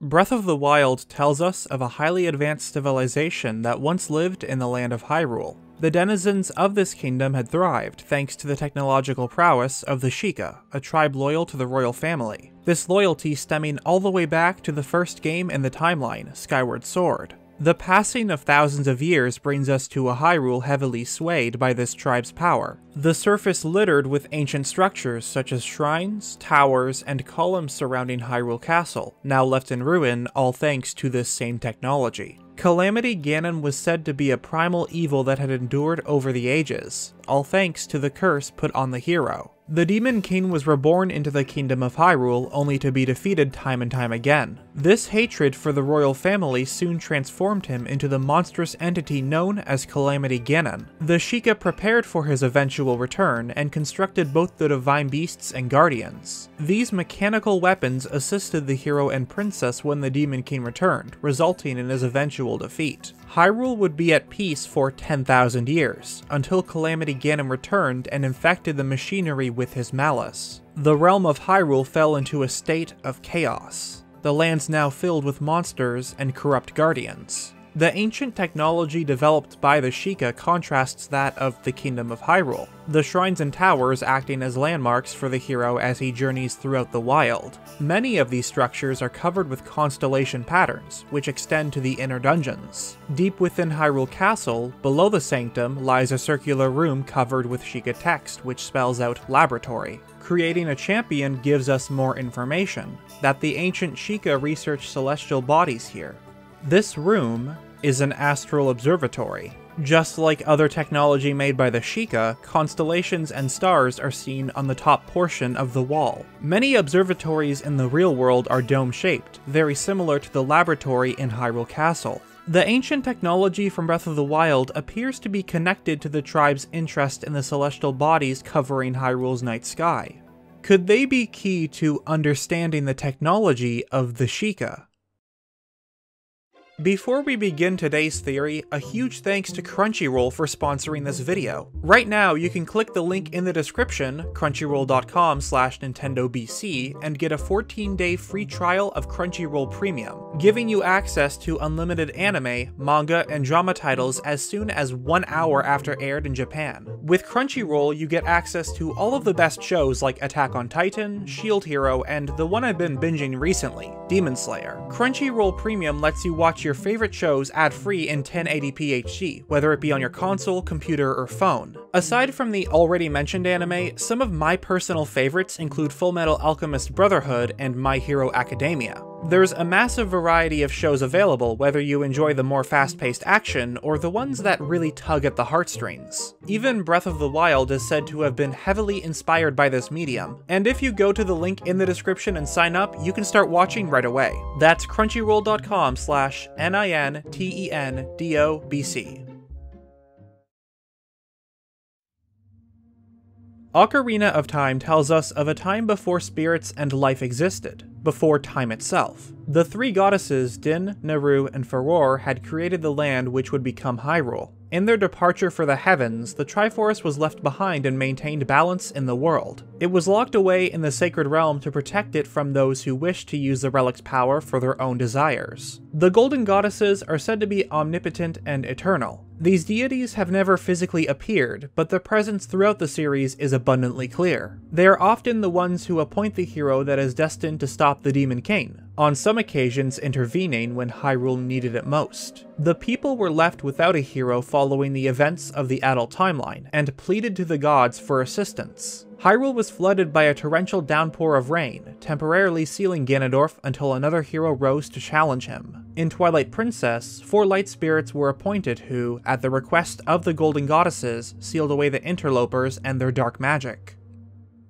Breath of the Wild tells us of a highly advanced civilization that once lived in the land of Hyrule. The denizens of this kingdom had thrived thanks to the technological prowess of the Sheikah, a tribe loyal to the royal family. This loyalty stemming all the way back to the first game in the timeline, Skyward Sword. The passing of thousands of years brings us to a Hyrule heavily swayed by this tribe's power. The surface littered with ancient structures such as shrines, towers, and columns surrounding Hyrule Castle, now left in ruin all thanks to this same technology. Calamity Ganon was said to be a primal evil that had endured over the ages, all thanks to the curse put on the hero. The Demon King was reborn into the kingdom of Hyrule only to be defeated time and time again. This hatred for the royal family soon transformed him into the monstrous entity known as Calamity Ganon. The Sheikah prepared for his eventual return and constructed both the divine beasts and guardians. These mechanical weapons assisted the hero and princess when the Demon King returned, resulting in his eventual defeat. Hyrule would be at peace for 10,000 years, until Calamity Ganon returned and infected the machinery with his malice. The realm of Hyrule fell into a state of chaos. The land's now filled with monsters and corrupt guardians. The ancient technology developed by the Sheikah contrasts that of the Kingdom of Hyrule, the shrines and towers acting as landmarks for the hero as he journeys throughout the wild. Many of these structures are covered with constellation patterns, which extend to the inner dungeons. Deep within Hyrule Castle, below the sanctum, lies a circular room covered with Sheikah text which spells out Laboratory. Creating a champion gives us more information, that the ancient Sheikah researched celestial bodies here. This room is an astral observatory. Just like other technology made by the Sheikah, constellations and stars are seen on the top portion of the wall. Many observatories in the real world are dome-shaped, very similar to the laboratory in Hyrule Castle. The ancient technology from Breath of the Wild appears to be connected to the tribe's interest in the celestial bodies covering Hyrule's night sky. Could they be key to understanding the technology of the Sheikah? Before we begin today's theory, a huge thanks to Crunchyroll for sponsoring this video. Right now, you can click the link in the description, crunchyroll.com/NintendoBC, and get a 14-day free trial of Crunchyroll Premium, giving you access to unlimited anime, manga, and drama titles as soon as 1 hour after aired in Japan. With Crunchyroll, you get access to all of the best shows like Attack on Titan, Shield Hero, and the one I've been binging recently, Demon Slayer. Crunchyroll Premium lets you watch your favorite shows ad-free in 1080p HD, whether it be on your console, computer, or phone. Aside from the already mentioned anime, some of my personal favorites include Fullmetal Alchemist Brotherhood and My Hero Academia. There's a massive variety of shows available, whether you enjoy the more fast-paced action or the ones that really tug at the heartstrings. Even Breath of the Wild is said to have been heavily inspired by this medium, and if you go to the link in the description and sign up, you can start watching right away. That's crunchyroll.com/NINTENDOBC. Ocarina of Time tells us of a time before spirits and life existed, before time itself. The three goddesses, Din, Naru, and Farore, had created the land which would become Hyrule. In their departure for the heavens, the Triforce was left behind and maintained balance in the world. It was locked away in the sacred realm to protect it from those who wished to use the relic's power for their own desires. The golden goddesses are said to be omnipotent and eternal. These deities have never physically appeared, but their presence throughout the series is abundantly clear. They are often the ones who appoint the hero that is destined to stop the Demon King, on some occasions intervening when Hyrule needed it most. The people were left without a hero following the events of the adult timeline, and pleaded to the gods for assistance. Hyrule was flooded by a torrential downpour of rain, temporarily sealing Ganondorf until another hero rose to challenge him. In Twilight Princess, 4 light spirits were appointed who, at the request of the golden goddesses, sealed away the interlopers and their dark magic.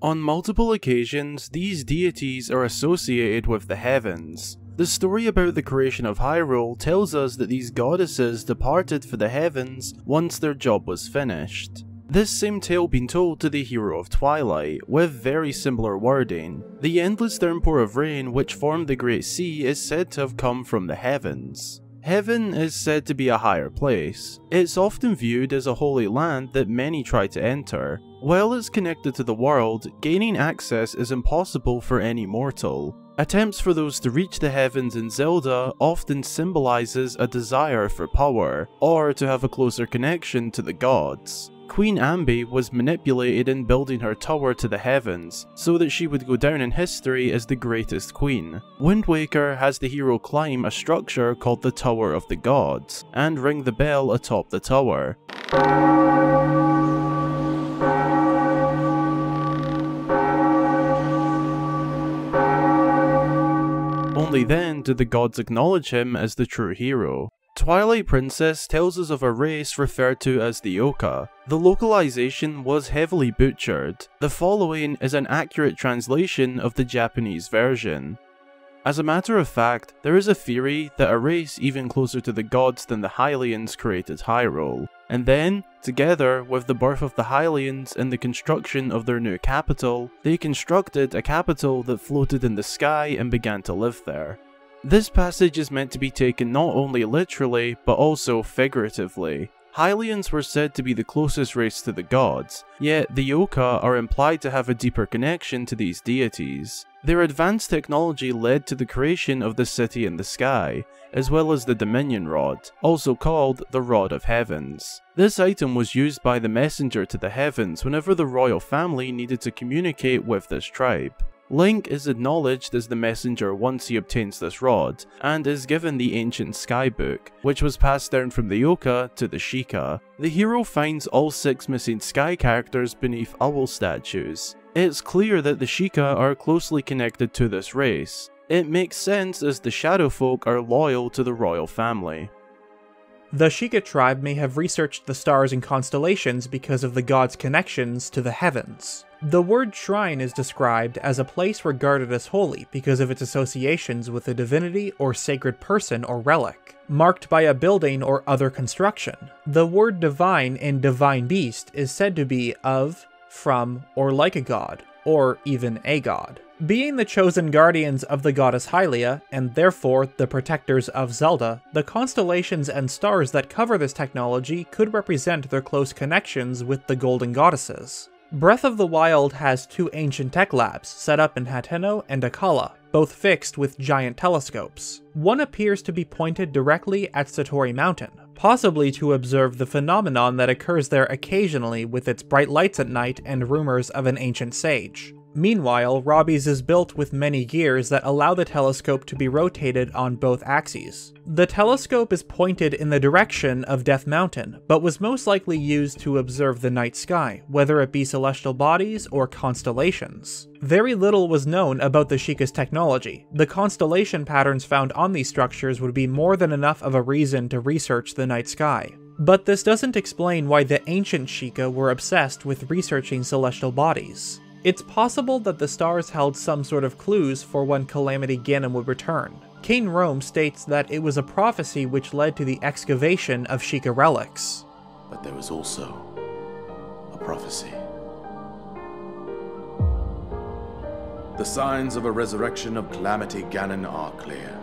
On multiple occasions, these deities are associated with the heavens. The story about the creation of Hyrule tells us that these goddesses departed for the heavens once their job was finished. This same tale been told to the hero of Twilight, with very similar wording. The endless downpour of rain which formed the Great Sea is said to have come from the heavens. Heaven is said to be a higher place. It's often viewed as a holy land that many try to enter. While it's connected to the world, gaining access is impossible for any mortal. Attempts for those to reach the heavens in Zelda often symbolizes a desire for power, or to have a closer connection to the gods. Queen Ambi was manipulated in building her tower to the heavens, so that she would go down in history as the greatest queen. Wind Waker has the hero climb a structure called the Tower of the Gods, and ring the bell atop the tower. Only then do the gods acknowledge him as the true hero. Twilight Princess tells us of a race referred to as the Oka. The localization was heavily butchered. The following is an accurate translation of the Japanese version. As a matter of fact, there is a theory that a race even closer to the gods than the Hylians created Hyrule. And then, together with the birth of the Hylians and the construction of their new capital, they constructed a capital that floated in the sky and began to live there. This passage is meant to be taken not only literally, but also figuratively. Hylians were said to be the closest race to the gods, yet the Oka are implied to have a deeper connection to these deities. Their advanced technology led to the creation of the city in the sky, as well as the Dominion Rod, also called the Rod of Heavens. This item was used by the messenger to the heavens whenever the royal family needed to communicate with this tribe. Link is acknowledged as the messenger once he obtains this rod, and is given the ancient Sky Book, which was passed down from the Oka to the Sheikah. The hero finds all 6 missing Sky characters beneath owl statues. It's clear that the Sheikah are closely connected to this race. It makes sense as the Shadow Folk are loyal to the royal family. The Sheikah tribe may have researched the stars and constellations because of the gods' connections to the heavens. The word shrine is described as a place regarded as holy because of its associations with a divinity or sacred person or relic, marked by a building or other construction. The word divine in Divine Beast is said to be of, from, or like a god, or even a god. Being the chosen guardians of the goddess Hylia, and therefore the protectors of Zelda, the constellations and stars that cover this technology could represent their close connections with the golden goddesses. Breath of the Wild has 2 ancient tech labs set up in Hateno and Akkala, both fixed with giant telescopes. One appears to be pointed directly at Satori Mountain, possibly to observe the phenomenon that occurs there occasionally with its bright lights at night and rumors of an ancient sage. Meanwhile, Robbie's is built with many gears that allow the telescope to be rotated on both axes. The telescope is pointed in the direction of Death Mountain, but was most likely used to observe the night sky, whether it be celestial bodies or constellations. Very little was known about the Sheikah's technology. The constellation patterns found on these structures would be more than enough of a reason to research the night sky. But this doesn't explain why the ancient Sheikah were obsessed with researching celestial bodies. It's possible that the stars held some sort of clues for when Calamity Ganon would return. Kane Rome states that it was a prophecy which led to the excavation of Sheikah relics. But there was also a prophecy. The signs of a resurrection of Calamity Ganon are clear.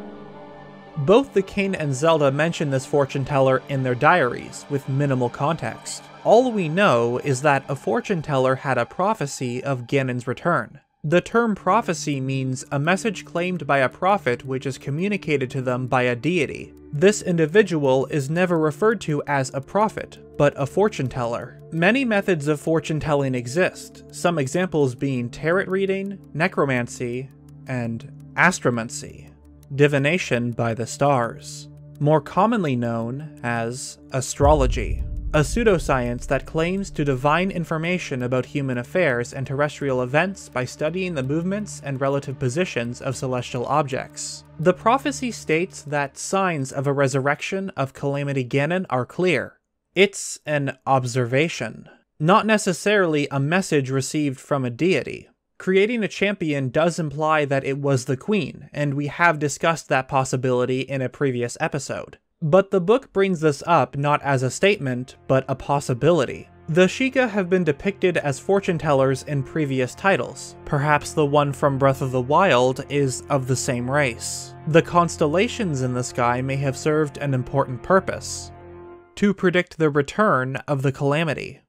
Both the King and Zelda mention this fortune teller in their diaries, with minimal context. All we know is that a fortune teller had a prophecy of Ganon's return. The term prophecy means a message claimed by a prophet which is communicated to them by a deity. This individual is never referred to as a prophet, but a fortune teller. Many methods of fortune telling exist, some examples being tarot reading, necromancy, and astromancy, divination by the stars, more commonly known as astrology. A pseudoscience that claims to divine information about human affairs and terrestrial events by studying the movements and relative positions of celestial objects. The prophecy states that signs of a resurrection of Calamity Ganon are clear. It's an observation, not necessarily a message received from a deity. Creating a champion does imply that it was the Queen, and we have discussed that possibility in a previous episode. But the book brings this up not as a statement, but a possibility. The Sheikah have been depicted as fortune tellers in previous titles. Perhaps the one from Breath of the Wild is of the same race. The constellations in the sky may have served an important purpose: to predict the return of the Calamity.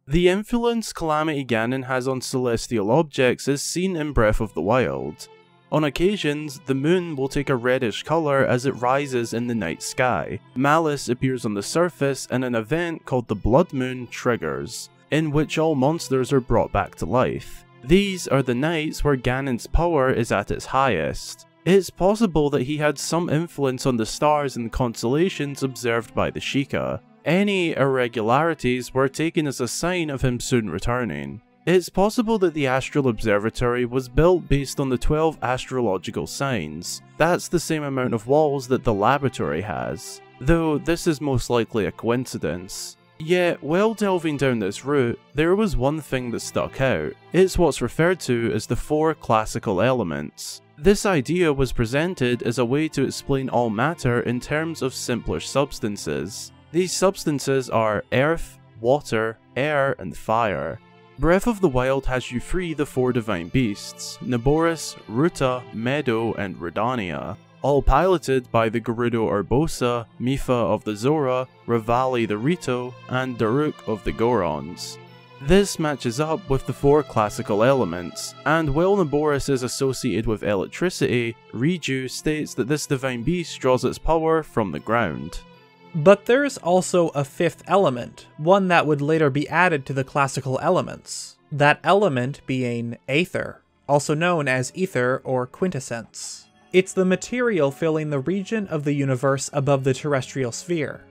The influence Calamity Ganon has on celestial objects is seen in Breath of the Wild. On occasions, the moon will take a reddish colour as it rises in the night sky. Malice appears on the surface and an event called the Blood Moon triggers, in which all monsters are brought back to life. These are the nights where Ganon's power is at its highest. It's possible that he had some influence on the stars and constellations observed by the Sheikah. Any irregularities were taken as a sign of him soon returning. It's possible that the Astral Observatory was built based on the 12 astrological signs. That's the same amount of walls that the laboratory has, though this is most likely a coincidence. Yet, while delving down this route, there was one thing that stuck out. It's what's referred to as the 4 classical elements. This idea was presented as a way to explain all matter in terms of simpler substances. These substances are earth, water, air, and fire. Breath of the Wild has you free the 4 divine beasts, Naboris, Ruta, Meadow, and Redania, all piloted by the Gerudo Urbosa, Mipha of the Zora, Revali the Rito, and Daruk of the Gorons. This matches up with the 4 classical elements, and while Naboris is associated with electricity, Riju states that this divine beast draws its power from the ground. But there's also a 5th element, one that would later be added to the classical elements. That element being Aether, also known as ether or quintessence. It's the material filling the region of the universe above the terrestrial sphere.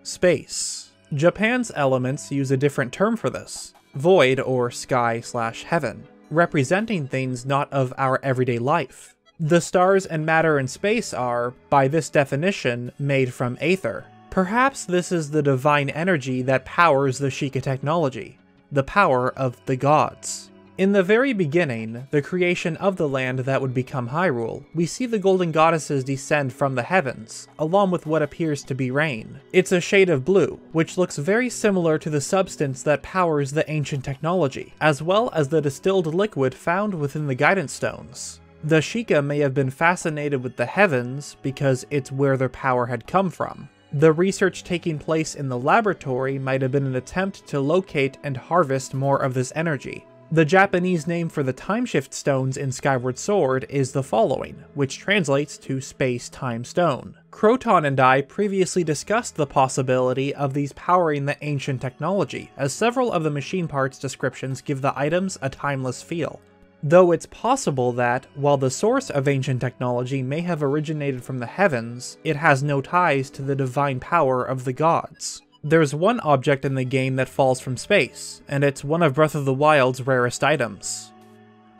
Space. Japan's elements use a different term for this, void or sky/heaven, representing things not of our everyday life. The stars and matter in space are, by this definition, made from aether. Perhaps this is the divine energy that powers the Sheikah technology, the power of the gods. In the very beginning, the creation of the land that would become Hyrule, we see the golden goddesses descend from the heavens, along with what appears to be rain. It's a shade of blue, which looks very similar to the substance that powers the ancient technology, as well as the distilled liquid found within the guidance stones. The Sheikah may have been fascinated with the heavens because it's where their power had come from. The research taking place in the laboratory might have been an attempt to locate and harvest more of this energy. The Japanese name for the timeshift stones in Skyward Sword is the following, which translates to Space-Time Stone. Croton and I previously discussed the possibility of these powering the ancient technology, as several of the machine parts descriptions give the items a timeless feel. Though it's possible that, while the source of ancient technology may have originated from the heavens, it has no ties to the divine power of the gods. There's one object in the game that falls from space, and it's one of Breath of the Wild's rarest items.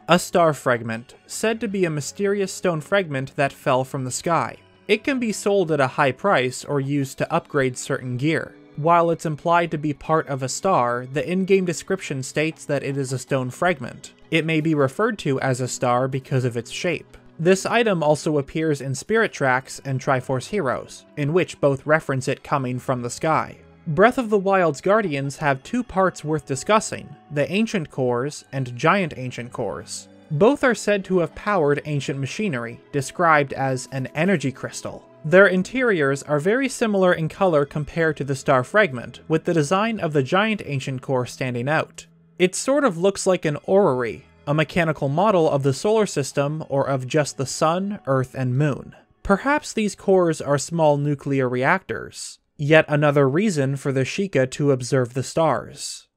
A star fragment, said to be a mysterious stone fragment that fell from the sky. It can be sold at a high price or used to upgrade certain gear. While it's implied to be part of a star, the in-game description states that it is a stone fragment. It may be referred to as a star because of its shape. This item also appears in Spirit Tracks and Triforce Heroes, in which both reference it coming from the sky. Breath of the Wild's Guardians have 2 parts worth discussing, the Ancient Cores and Giant Ancient Cores. Both are said to have powered ancient machinery, described as an energy crystal. Their interiors are very similar in color compared to the star fragment, with the design of the Giant Ancient Core standing out. It sort of looks like an orrery, a mechanical model of the solar system or of just the sun, earth, and moon. Perhaps these cores are small nuclear reactors. Yet another reason for the Sheikah to observe the stars.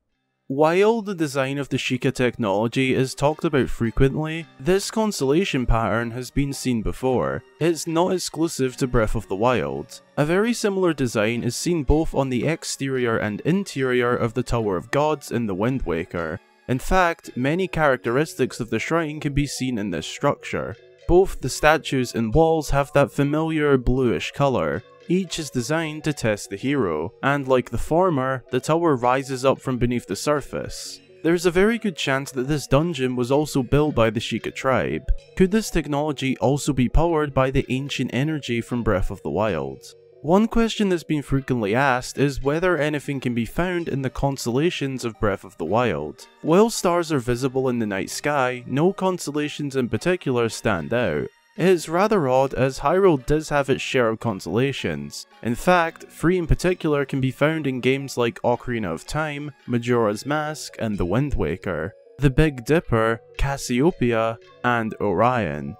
While the design of the Sheikah technology is talked about frequently, this constellation pattern has been seen before. It's not exclusive to Breath of the Wild. A very similar design is seen both on the exterior and interior of the Tower of Gods in the Wind Waker. In fact, many characteristics of the shrine can be seen in this structure. Both the statues and walls have that familiar bluish colour. Each is designed to test the hero, and like the former, the tower rises up from beneath the surface. There's a very good chance that this dungeon was also built by the Sheikah tribe. Could this technology also be powered by the ancient energy from Breath of the Wild? One question that's been frequently asked is whether anything can be found in the constellations of Breath of the Wild. While stars are visible in the night sky, no constellations in particular stand out. It's rather odd as Hyrule does have its share of constellations. In fact, 3 in particular can be found in games like Ocarina of Time, Majora's Mask, and The Wind Waker. The Big Dipper, Cassiopeia, and Orion.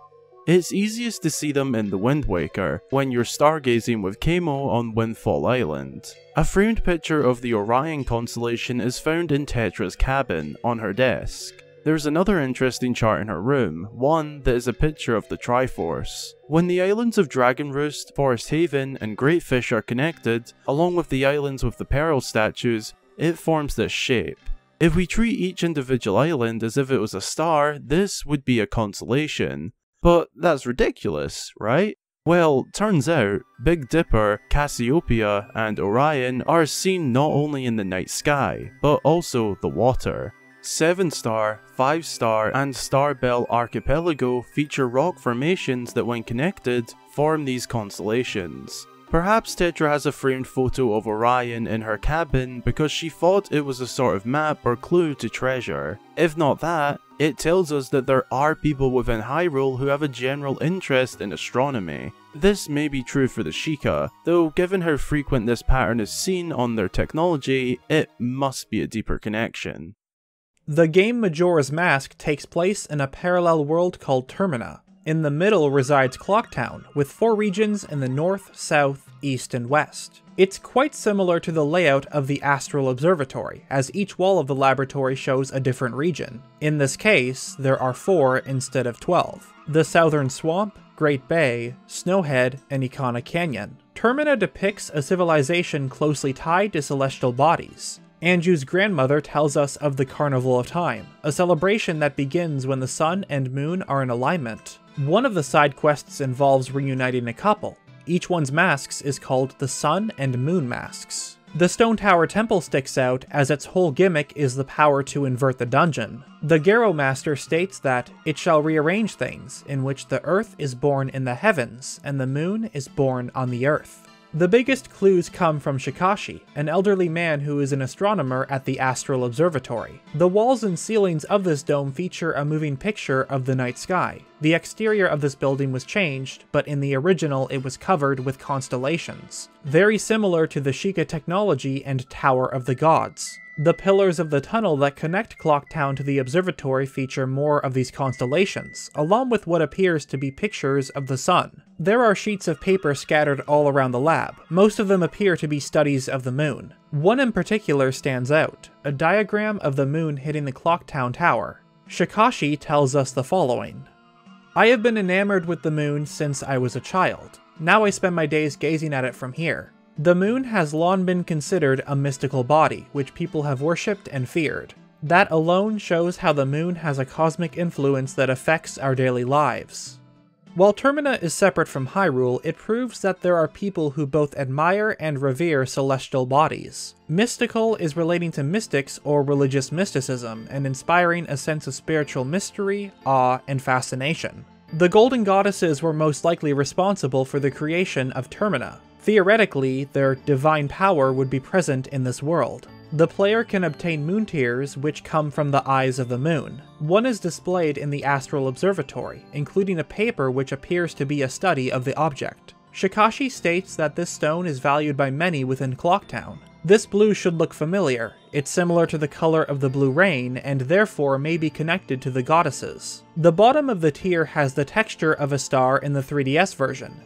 It's easiest to see them in The Wind Waker, when you're stargazing with Kamo on Windfall Island. A framed picture of the Orion constellation is found in Tetra's cabin, on her desk. There's another interesting chart in her room, one that is a picture of the Triforce. When the islands of Dragon Roost, Forest Haven, and Great Fish are connected, along with the islands with the Pearl statues, it forms this shape. If we treat each individual island as if it was a star, this would be a constellation. But that's ridiculous, right? Well, turns out, Big Dipper, Cassiopeia, and Orion are seen not only in the night sky, but also the water. 7-star, 5-star, and Starbell Archipelago feature rock formations that when connected, form these constellations. Perhaps Tetra has a framed photo of Orion in her cabin because she thought it was a sort of map or clue to treasure. If not that, it tells us that there are people within Hyrule who have a general interest in astronomy. This may be true for the Sheikah, though given how frequent this pattern is seen on their technology, it must be a deeper connection. The game Majora's Mask takes place in a parallel world called Termina. In the middle resides Clocktown, with 4 regions in the north, south, east, and west. It's quite similar to the layout of the Astral Observatory, as each wall of the laboratory shows a different region. In this case, there are 4 instead of 12. The Southern Swamp, Great Bay, Snowhead, and Ikana Canyon. Termina depicts a civilization closely tied to celestial bodies. Anju's grandmother tells us of the Carnival of Time, a celebration that begins when the sun and moon are in alignment. One of the side quests involves reuniting a couple. Each one's masks is called the Sun and Moon Masks. The Stone Tower Temple sticks out as its whole gimmick is the power to invert the dungeon. The Garo Master states that it shall rearrange things, in which the earth is born in the heavens and the moon is born on the earth. The biggest clues come from Sheikah, an elderly man who is an astronomer at the Astral Observatory. The walls and ceilings of this dome feature a moving picture of the night sky. The exterior of this building was changed, but in the original it was covered with constellations. Very similar to the Sheikah technology and Tower of the Gods. The pillars of the tunnel that connect Clocktown to the observatory feature more of these constellations, along with what appears to be pictures of the sun. There are sheets of paper scattered all around the lab. Most of them appear to be studies of the moon. One in particular stands out, a diagram of the moon hitting the Clocktown Tower. Sheikah tells us the following. I have been enamored with the moon since I was a child. Now I spend my days gazing at it from here. The moon has long been considered a mystical body, which people have worshipped and feared. That alone shows how the moon has a cosmic influence that affects our daily lives. While Termina is separate from Hyrule, it proves that there are people who both admire and revere celestial bodies. Mystical is relating to mystics or religious mysticism, and inspiring a sense of spiritual mystery, awe, and fascination. The Golden Goddesses were most likely responsible for the creation of Termina. Theoretically, their divine power would be present in this world. The player can obtain moon tears, which come from the eyes of the moon. One is displayed in the Astral Observatory, including a paper which appears to be a study of the object. Sheikah states that this stone is valued by many within Clocktown. This blue should look familiar. It's similar to the color of the blue rain, and therefore may be connected to the goddesses. The bottom of the tear has the texture of a star in the 3DS version.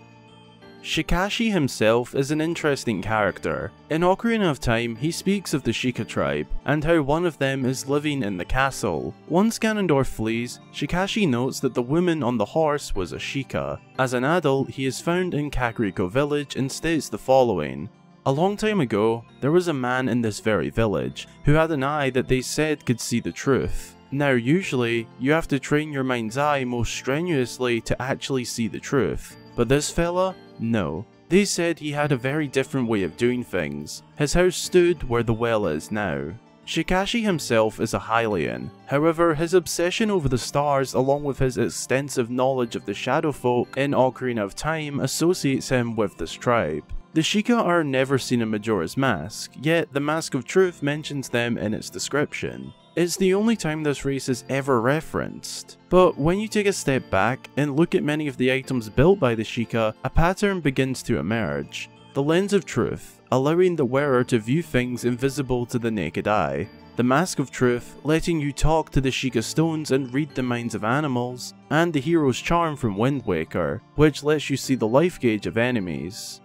Sheikah himself is an interesting character. In Ocarina of Time, he speaks of the Sheikah tribe, and how one of them is living in the castle. Once Ganondorf flees, Sheikah notes that the woman on the horse was a Sheikah. As an adult, he is found in Kakariko village and states the following. A long time ago, there was a man in this very village, who had an eye that they said could see the truth. Now usually, you have to train your mind's eye most strenuously to actually see the truth. But this fella? No. They said he had a very different way of doing things. His house stood where the well is now. Sheikah himself is a Hylian. However, his obsession over the stars along with his extensive knowledge of the Shadow Folk in Ocarina of Time associates him with this tribe. The Sheikah are never seen in Majora's Mask, yet the Mask of Truth mentions them in its description. It's the only time this race is ever referenced. But when you take a step back and look at many of the items built by the Sheikah, a pattern begins to emerge. The lens of truth, allowing the wearer to view things invisible to the naked eye. the Mask of Truth, letting you talk to the Sheikah stones and read the minds of animals, and the Hero's Charm from Wind Waker, which lets you see the life gauge of enemies.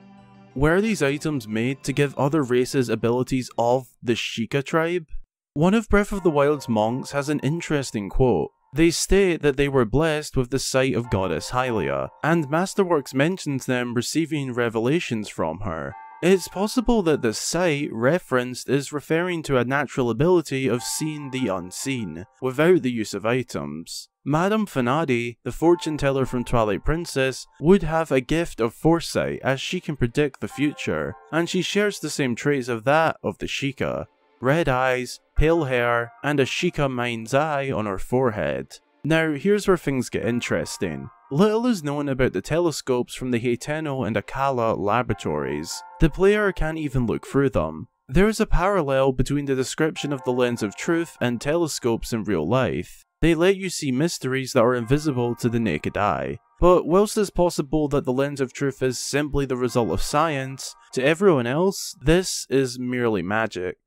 Were these items made to give other races abilities of the Sheikah tribe? One of Breath of the Wild's monks has an interesting quote. They state that they were blessed with the sight of Goddess Hylia, and Masterworks mentions them receiving revelations from her. It's possible that the sight referenced is referring to a natural ability of seeing the unseen, without the use of items. Madame Fanadi, the fortune teller from Twilight Princess, would have a gift of foresight as she can predict the future, and she shares the same traits of that of the Sheikah. Red eyes, pale hair, and a Sheikah mind's eye on her forehead. Now, here's where things get interesting. Little is known about the telescopes from the Heiteno and Akala laboratories. The player can't even look through them. There is a parallel between the description of the Lens of Truth and telescopes in real life. They let you see mysteries that are invisible to the naked eye. But whilst it's possible that the Lens of Truth is simply the result of science, to everyone else, this is merely magic.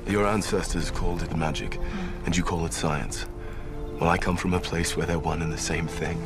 Your ancestors called it magic, and you call it science. Well, I come from a place where they're one and the same thing.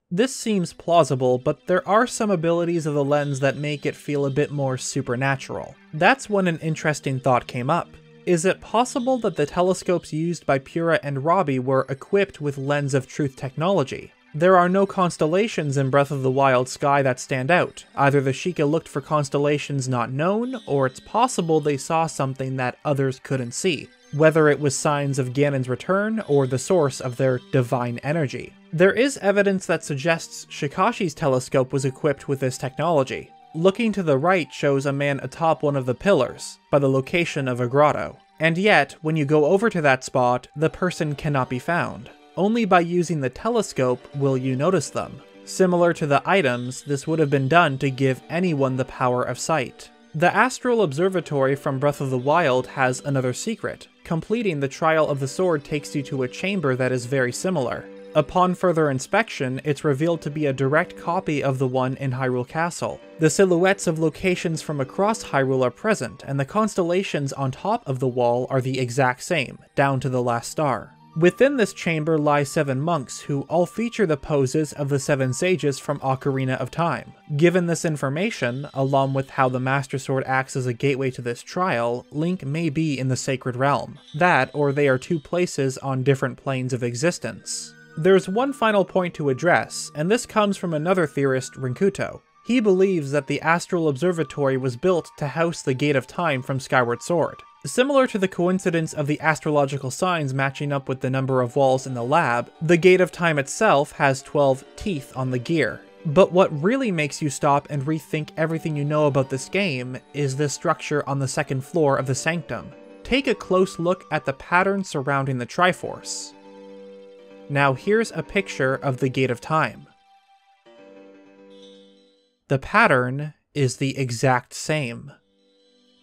This seems plausible, but there are some abilities of the lens that make it feel a bit more supernatural. That's when an interesting thought came up. Is it possible that the telescopes used by Pura and Robbie were equipped with Lens of Truth technology? There are no constellations in Breath of the Wild sky that stand out. Either the Sheikah looked for constellations not known, or it's possible they saw something that others couldn't see, whether it was signs of Ganon's return or the source of their divine energy. There is evidence that suggests Shikashi's telescope was equipped with this technology. Looking to the right shows a man atop one of the pillars, by the location of a grotto. And yet, when you go over to that spot, the person cannot be found. Only by using the telescope will you notice them. Similar to the items, this would have been done to give anyone the power of sight. The Astral Observatory from Breath of the Wild has another secret. Completing the Trial of the Sword takes you to a chamber that is very similar. Upon further inspection, it's revealed to be a direct copy of the one in Hyrule Castle. The silhouettes of locations from across Hyrule are present, and the constellations on top of the wall are the exact same, down to the last star. Within this chamber lie 7 monks who all feature the poses of the 7 sages from Ocarina of Time. Given this information, along with how the Master Sword acts as a gateway to this trial, Link may be in the Sacred Realm. That, or they are 2 places on different planes of existence. There's one final point to address, and this comes from another theorist, Rinkuto. He believes that the Astral Observatory was built to house the Gate of Time from Skyward Sword. Similar to the coincidence of the astrological signs matching up with the number of walls in the lab, the Gate of Time itself has 12 teeth on the gear. But what really makes you stop and rethink everything you know about this game is this structure on the 2nd floor of the Sanctum. Take a close look at the pattern surrounding the Triforce. Now here's a picture of the Gate of Time. The pattern is the exact same.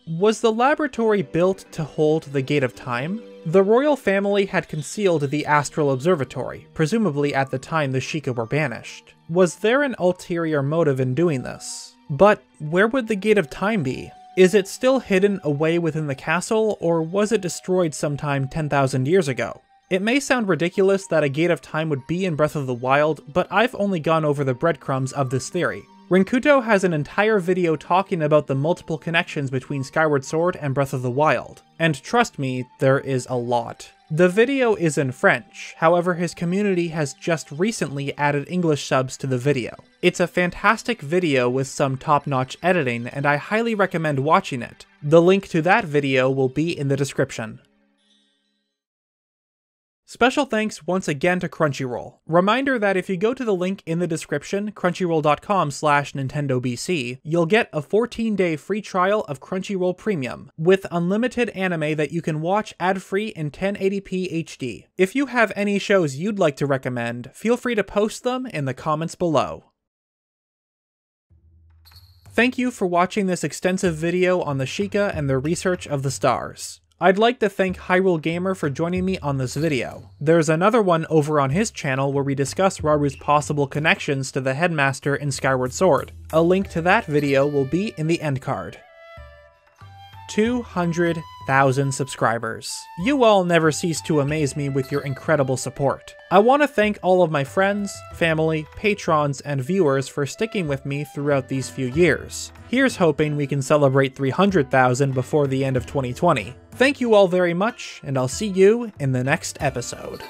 Was the laboratory built to hold the Gate of Time? The royal family had concealed the Astral Observatory, presumably at the time the Sheikah were banished. Was there an ulterior motive in doing this? But where would the Gate of Time be? Is it still hidden away within the castle, or was it destroyed sometime 10,000 years ago? It may sound ridiculous that a Gate of Time would be in Breath of the Wild, but I've only gone over the breadcrumbs of this theory. Rinkuto has an entire video talking about the multiple connections between Skyward Sword and Breath of the Wild, and trust me, there is a lot. The video is in French, however his community has just recently added English subs to the video. It's a fantastic video with some top-notch editing, and I highly recommend watching it. The link to that video will be in the description. Special thanks once again to Crunchyroll. Reminder that if you go to the link in the description, crunchyroll.com/NintendoBC, you'll get a 14-day free trial of Crunchyroll Premium, with unlimited anime that you can watch ad-free in 1080p HD. If you have any shows you'd like to recommend, feel free to post them in the comments below. Thank you for watching this extensive video on the Sheikah and their research of the stars. I'd like to thank Hyrule Gamer for joining me on this video. There's another one over on his channel where we discuss Raru's possible connections to the Headmaster in Skyward Sword. A link to that video will be in the end card. 200 300,000 subscribers. You all never cease to amaze me with your incredible support. I want to thank all of my friends, family, patrons, and viewers for sticking with me throughout these few years. Here's hoping we can celebrate 300,000 before the end of 2020. Thank you all very much, and I'll see you in the next episode.